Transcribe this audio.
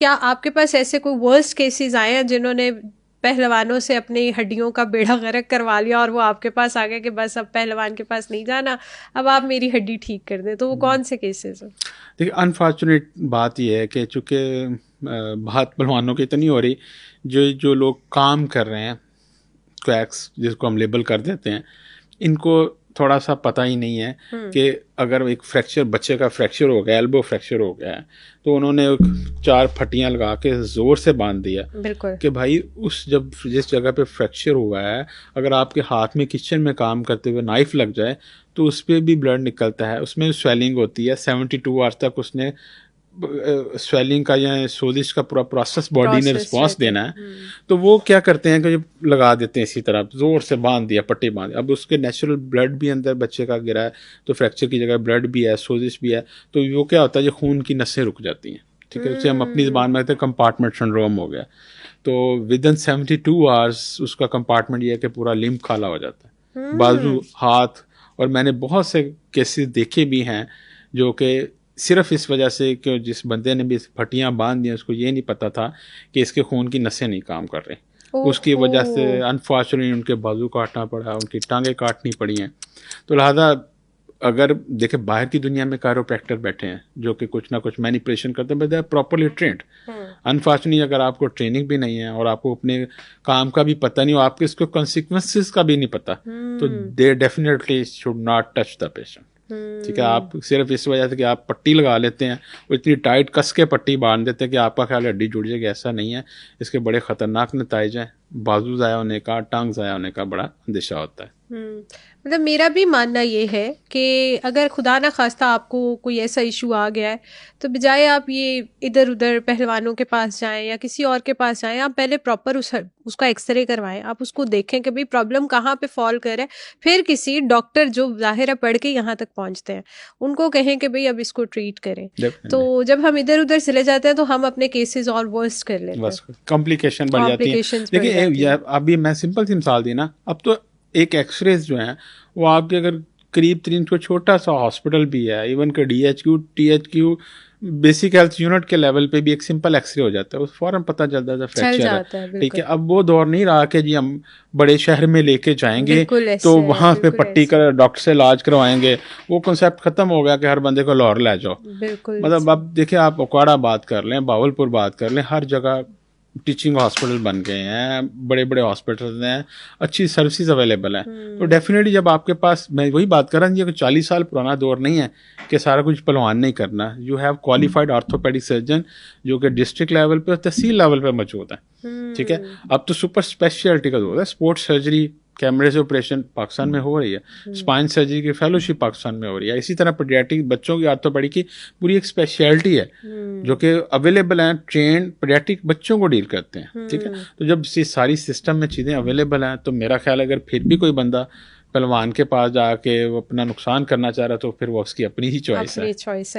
क्या आपके पास ऐसे कोई वर्स्ट केसेस आए हैं जिन्होंने पहलवानों से अपनी हड्डियों का बेड़ा गर्क करवा लिया और वो आपके पास आ गया कि बस अब पहलवान के पास नहीं जाना, अब आप मेरी हड्डी ठीक कर दें, तो वो कौन से केसेस हैं? देखिए, अनफॉर्चुनेट बात यह है कि चूँकि बात पहलवानों की तो नहीं हो रही, जो जो लोग काम कर रहे हैं, क्वैक्स जिसको हम लेबल कर देते हैं, इनको थोड़ा सा पता ही नहीं है कि अगर एक फ्रैक्चर, बच्चे का फ्रैक्चर हो गया, एल्बो फ्रैक्चर हो गया है, तो उन्होंने 4 फटियाँ लगा के ज़ोर से बांध दिया बिल्कुल। कि भाई उस जब जिस जगह पे फ्रैक्चर हुआ है, अगर आपके हाथ में किचन में काम करते हुए नाइफ लग जाए तो उस पर भी ब्लड निकलता है, उसमें स्वेलिंग होती है। 72 आवर्स तक उसने स्वेलिंग का या सोजिश का पूरा प्रोसेस बॉडी ने प्रोसेस रिस्पॉन्स रहते देना है। हैं। तो वो क्या करते हैं कि जब लगा देते हैं इसी तरह जोर से बांध दिया, पट्टी बांध, अब उसके नेचुरल ब्लड भी अंदर बच्चे का गिरा है, तो फ्रैक्चर की जगह ब्लड भी है, सोजिश भी है, तो वो क्या होता है, जो खून की नसें रुक जाती हैं, ठीक है, उसे हम अपनी ज़बान में कहते हैं कंपार्टमेंट सिंड्रोम हो गया। तो विद इन 72 आवर्स उसका कंपार्टमेंट ये है कि पूरा लिम्ब खाला हो जाता है, बाजू, हाथ। और मैंने बहुत से केसेस देखे भी हैं जो कि सिर्फ इस वजह से कि जिस बंदे ने भी फटियाँ बांध दी, उसको ये नहीं पता था कि इसके खून की नसें नहीं काम कर रही, उसकी ओहो। वजह से अनफॉर्चुनेटली उनके बाजू काटना पड़ा, उनकी टांगें काटनी पड़ी हैं। तो लिहाजा अगर देखे, बाहर की दुनिया में कायरोप्रैक्टर बैठे हैं जो कि कुछ ना कुछ मैनिपुलेशन करते हैं, but they are properly trained. Unfortunately अगर आपको ट्रेनिंग भी नहीं है और आपको अपने काम का भी पता नहीं, और आपके इसको कॉन्सिक्वेंसेस का भी नहीं पता, तो they definitely should not touch the patient. ठीक है, आप सिर्फ इस वजह से कि आप पट्टी लगा लेते हैं, वो इतनी टाइट कस के पट्टी बांध देते हैं कि आपका ख्याल हड्डी जुड़ जाएगी, ऐसा नहीं है। इसके बड़े ख़तरनाक नतीजे हैं, बाजू ज़ाया होने का, टांग ज़ाया होने का बड़ा अंदेशा होता है। मतलब मेरा भी मानना ये है कि अगर खुदा ना खास्ता आपको कोई ऐसा इशू आ गया है, तो बजाय आप ये इधर उधर पहलवानों के पास जाएं या किसी और के पास जाएं, आप पहले प्रॉपर उसका एक्सरे करवाएं, आप उसको देखें कि भाई प्रॉब्लम कहाँ पे फॉल कर रहा है। फिर किसी डॉक्टर जो जाहिर है पढ़ के यहाँ तक पहुँचते हैं, उनको कहें कि भाई अब इसको ट्रीट करें। डेफिनेटली। तो जब हम इधर उधर चले जाते हैं तो हम अपने केसेस और वर्स्ट कर लेते हैं, बस कॉम्प्लिकेशन बढ़ जाती है। कॉम्प्लिकेशंस बढ़ देखिए, जाती हैं। अभी मैं सिंपल सी मिसाल दी ना, अब तो एक एक्सरेज जो है वो आपके अगर करीब 300, छोटा सा हॉस्पिटल भी है, इवन के DHQ THQ basic health unit के लेवल पे भी एक सिंपल एक्सरे हो जाता है, उस फौरन पता चलता है चल फ्रैक्चर है। जाता है, ठीक है, बिल्कुल। अब वो दौर नहीं रहा कि जी हम बड़े शहर में लेके जाएंगे बिल्कुल तो ऐसे है, वहाँ पे बिल्कुल पट्टी ऐसे। कर डॉक्टर से इलाज करवाएंगे। वो कॉन्सेप्ट खत्म हो गया कि हर बंदे को लाहौर ले जाओ। बिल्कुल मतलब ऐसे। अब देखिए, आप ओकाड़ा बात कर लें, बावलपुर बात कर लें, हर जगह टीचिंग हॉस्पिटल बन गए हैं, बड़े बड़े हॉस्पिटल हैं, अच्छी सर्विसेज अवेलेबल हैं। तो डेफिनेटली जब आपके पास, मैं वही बात कर रहा हूँ, ये 40 साल पुराना दौर नहीं है कि सारा कुछ पहलवान नहीं करना। You have qualified orthopaedic surgeon जो कि डिस्ट्रिक्ट लेवल पे और तहसील लेवल पे मौजूद है। ठीक है, अब तो सुपर स्पेशलिटी का दौर है। स्पोर्ट्स सर्जरी, कैमरे से ऑपरेशन पाकिस्तान में हो रही है, स्पाइन सर्जरी की फेलोशिप पाकिस्तान में हो रही है। इसी तरह पीडियाट्रिक बच्चों की ऑर्थोपेडिक की पूरी एक स्पेशलिटी है जो कि अवेलेबल हैं, ट्रेंड पीडियाट्रिक बच्चों को डील करते हैं। ठीक है, तो जब ये सारी सिस्टम में चीज़ें अवेलेबल हैं, तो मेरा ख्याल अगर फिर भी कोई बंदा पहलवान के पास जाके वो अपना नुकसान करना चाह रहा है, तो फिर वो उसकी अपनी ही चॉइस है। अपनी चॉइस है।